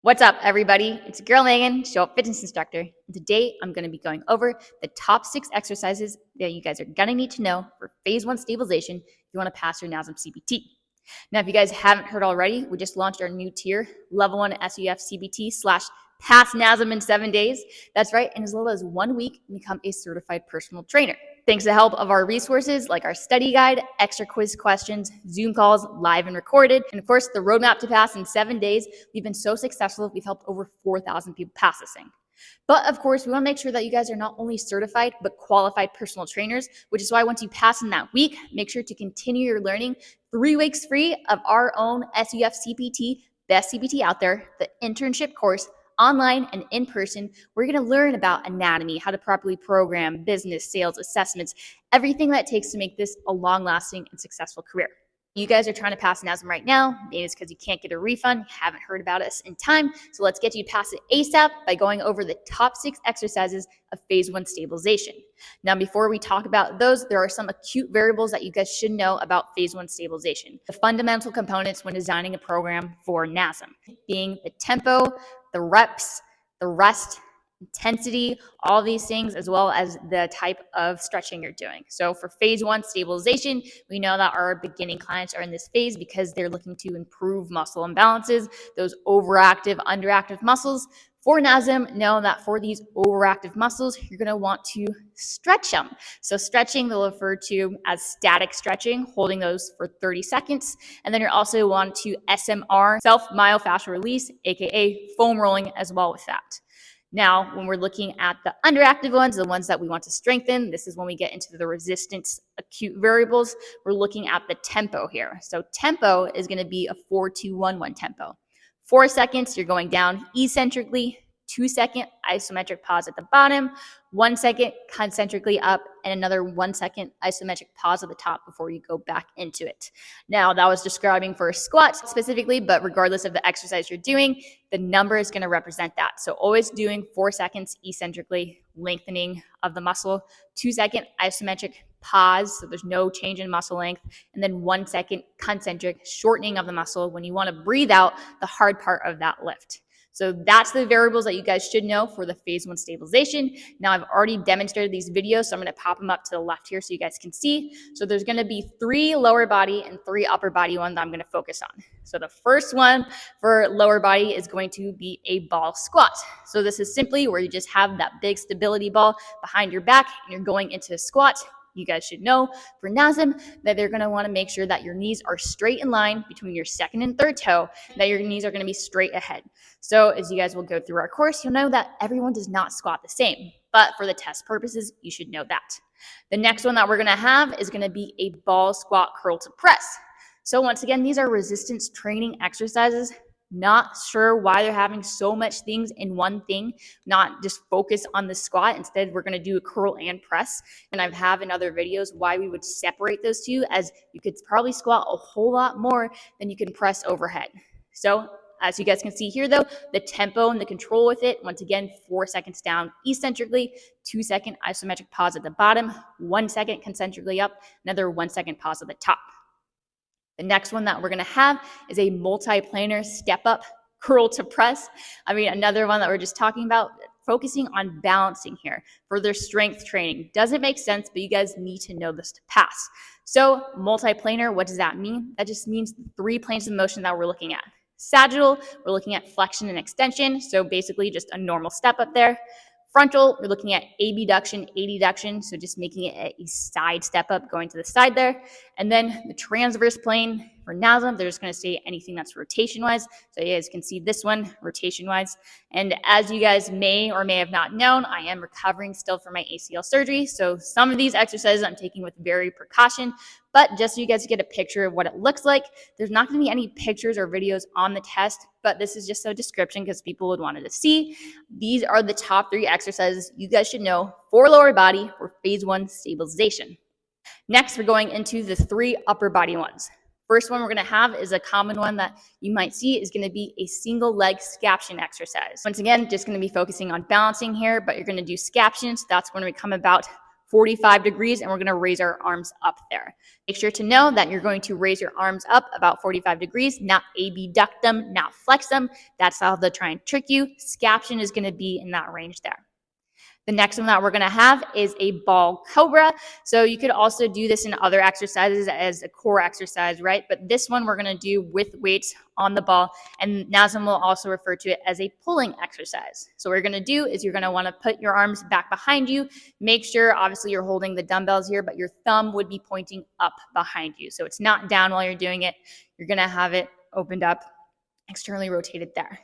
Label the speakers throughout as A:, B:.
A: What's up, everybody? It's your girl Megan, Show Up Fitness Instructor, and today I'm going to be going over the top 6 exercises that you guys are going to need to know for Phase 1 stabilization if you want to pass your NASM CPT. Now, if you guys haven't heard already, we just launched our new tier, Level 1 SUF-CPT / pass NASM in 7 days. That's right, in as little as 1 week, become a certified personal trainer. Thanks to the help of our resources like our study guide, extra quiz questions, Zoom calls, live and recorded, and of course, the roadmap to pass in 7 days, we've been so successful, we've helped over 4,000 people pass this thing. But of course, we want to make sure that you guys are not only certified, but qualified personal trainers, which is why once you pass in that week, make sure to continue your learning. 3 weeks free of our own SUF-CPT, best CPT out there, the internship course, online and in person. We're going to learn about anatomy, how to properly program, business, sales, assessments, everything that it takes to make this a long-lasting and successful career. You guys are trying to pass NASM right now. Maybe it's because you can't get a refund, you haven't heard about us in time. So let's get you past it ASAP by going over the top 6 exercises of Phase 1 stabilization. Now, before we talk about those, there are some acute variables that you guys should know about Phase 1 stabilization. The fundamental components when designing a program for NASM being the tempo, the reps, the rest, intensity, all these things, as well as the type of stretching you're doing. So for Phase 1 stabilization, we know that our beginning clients are in this phase because they're looking to improve muscle imbalances, those overactive, underactive muscles. For NASM, know that for these overactive muscles, you're going to want to stretch them. So stretching, they'll refer to as static stretching, holding those for 30 seconds. And then you're also want to SMR, self-myofascial release, aka foam rolling as well with that. Now, when we're looking at the underactive ones, the ones that we want to strengthen, this is when we get into the resistance acute variables. We're looking at the tempo here. So tempo is going to be a 4-2-1-1 tempo. 4 seconds, you're going down eccentrically, 2-second isometric pause at the bottom, 1 second concentrically up, and another 1 second isometric pause at the top before you go back into it. Now, that was describing for a squat specifically, but regardless of the exercise you're doing, the number is going to represent that. So always doing 4 seconds eccentrically, lengthening of the muscle, 2-second isometric pause, so there's no change in muscle length, and then 1 second concentric shortening of the muscle when you want to breathe out the hard part of that lift. So that's the variables that you guys should know for the Phase 1 stabilization. Now, I've already demonstrated these videos, so I'm going to pop them up to the left here so you guys can see. So there's going to be 3 lower body and 3 upper body ones that I'm going to focus on. So the first one for lower body is going to be a ball squat. So this is simply where you just have that big stability ball behind your back and you're going into a squat. You guys should know for NASM that they're going to want to make sure that your knees are straight in line between your second and third toe, that your knees are going to be straight ahead. So as you guys will go through our course, you'll know that everyone does not squat the same, but for the test purposes, you should know that. The next one that we're going to have is going to be a ball squat curl to press. So once again, these are resistance training exercises. Not sure why they're having so much things in one thing, not just focus on the squat. Instead, we're going to do a curl and press. And I have in other videos why we would separate those two, as you could probably squat a whole lot more than you can press overhead. So as you guys can see here, though, the tempo and the control with it, once again, 4 seconds down eccentrically, 2-second isometric pause at the bottom, 1 second concentrically up, another 1 second pause at the top. The next one that we're going to have is a multi-planar step-up curl to press. Another one that we're just talking about, focusing on balancing here, further strength training. Doesn't make sense, but you guys need to know this to pass. So multi-planar, what does that mean? That just means 3 planes of motion that we're looking at. Sagittal, we're looking at flexion and extension, so basically just a normal step up there. Frontal, we're looking at abduction, adduction, so just making it a side step up, going to the side there. And then the transverse plane for NASM, they're just going to say anything that's rotation-wise. So you guys can see this one, rotation-wise. And as you guys may or may have not known, I am recovering still from my ACL surgery. So some of these exercises I'm taking with very precaution. But just so you guys get a picture of what it looks like, there's not going to be any pictures or videos on the test, but this is just a description because people would want to see. These are the top 3 exercises you guys should know for lower body for Phase 1 stabilization. Next, we're going into the 3 upper body ones. First one we're going to have is a common one that you might see is going to be a single leg scaption exercise. Once again, just going to be focusing on balancing here, but you're going to do scaptions. That's when we come about 45 degrees, and we're going to raise our arms up there. Make sure to know that you're going to raise your arms up about 45 degrees, not abduct them, not flex them. That's how they'll try and trick you. Scaption is going to be in that range there. The next one that we're going to have is a ball cobra. So you could also do this in other exercises as a core exercise, right? But this one we're going to do with weights on the ball, and NASM will also refer to it as a pulling exercise. So what you're going to do is you're going to want to put your arms back behind you. Make sure, obviously, you're holding the dumbbells here, but your thumb would be pointing up behind you. So it's not down while you're doing it. You're going to have it opened up, externally rotated there.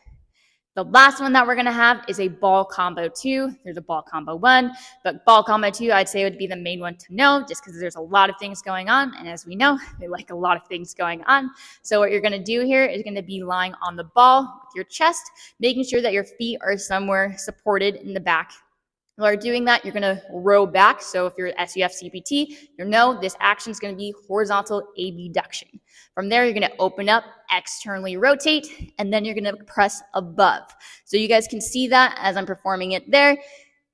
A: The last one that we're going to have is a ball combo 2. There's a ball combo 1, but ball combo 2 I'd say would be the main one to know, just because there's a lot of things going on, and as we know, they like a lot of things going on. So what you're going to do here is going to be lying on the ball with your chest, making sure that your feet are somewhere supported in the back. While you're doing that, you're going to row back. So if you're SUF-CPT, you know this action is going to be horizontal abduction. From there, you're going to open up, externally rotate, and then you're going to press above. So you guys can see that as I'm performing it there.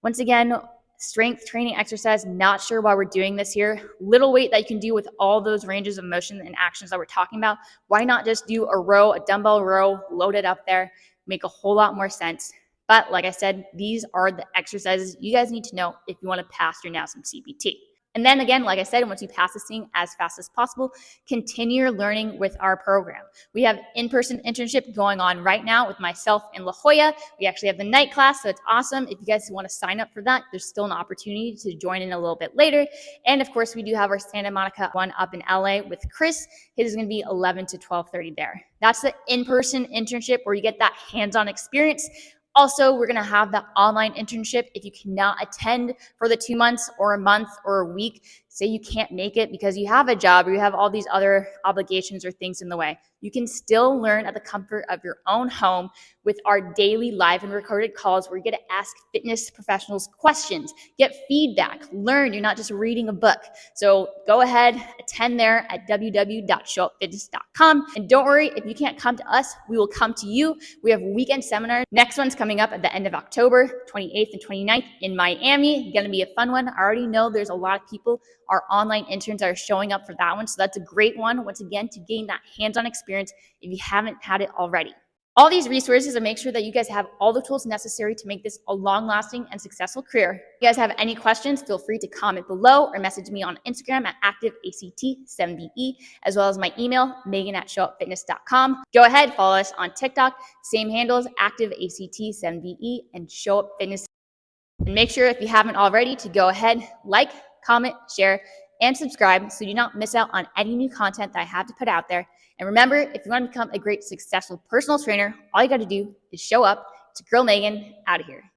A: Once again, strength training exercise, not sure why we're doing this here. Little weight that you can do with all those ranges of motion and actions that we're talking about. Why not just do a row, a dumbbell row, load it up there, make a whole lot more sense. But like I said, these are the exercises you guys need to know if you want to pass your NASM CPT. And then again, like I said, once you pass this thing as fast as possible, continue your learning with our program. We have in-person internship going on right now with myself and La Jolla. We actually have the night class, so it's awesome. If you guys want to sign up for that, there's still an opportunity to join in a little bit later. And of course, we do have our Santa Monica one up in LA with Chris. His is going to be 11 to 12:30 there. That's the in-person internship where you get that hands-on experience. Also, we're going to have the online internship. If you cannot attend for the 2 months or a month or a week, say you can't make it because you have a job or you have all these other obligations or things in the way, you can still learn at the comfort of your own home with our daily live and recorded calls where you get to ask fitness professionals questions, get feedback, learn. You're not just reading a book. So go ahead, attend there at www.showupfitness.com. And don't worry, if you can't come to us, we will come to you. We have weekend seminars. Next one's coming up at the end of October, 28th and 29th in Miami. Going to be a fun one. I already know there's a lot of people, our online interns, are showing up for that one. So that's a great one, once again, to gain that hands-on experience if you haven't had it already. All these resources and make sure that you guys have all the tools necessary to make this a long-lasting and successful career. If you guys have any questions, feel free to comment below or message me on Instagram at ACT7VE, as well as my email, Meagan@showupfitness.com. Go ahead, follow us on TikTok, same handles, ACT7VE and Show Up Fitness. And make sure, if you haven't already, to go ahead, like, comment, share, and subscribe so you do not miss out on any new content that I have to put out there. And remember, if you want to become a great, successful personal trainer, all you got to do is show up. It's your girl Megan, out of here.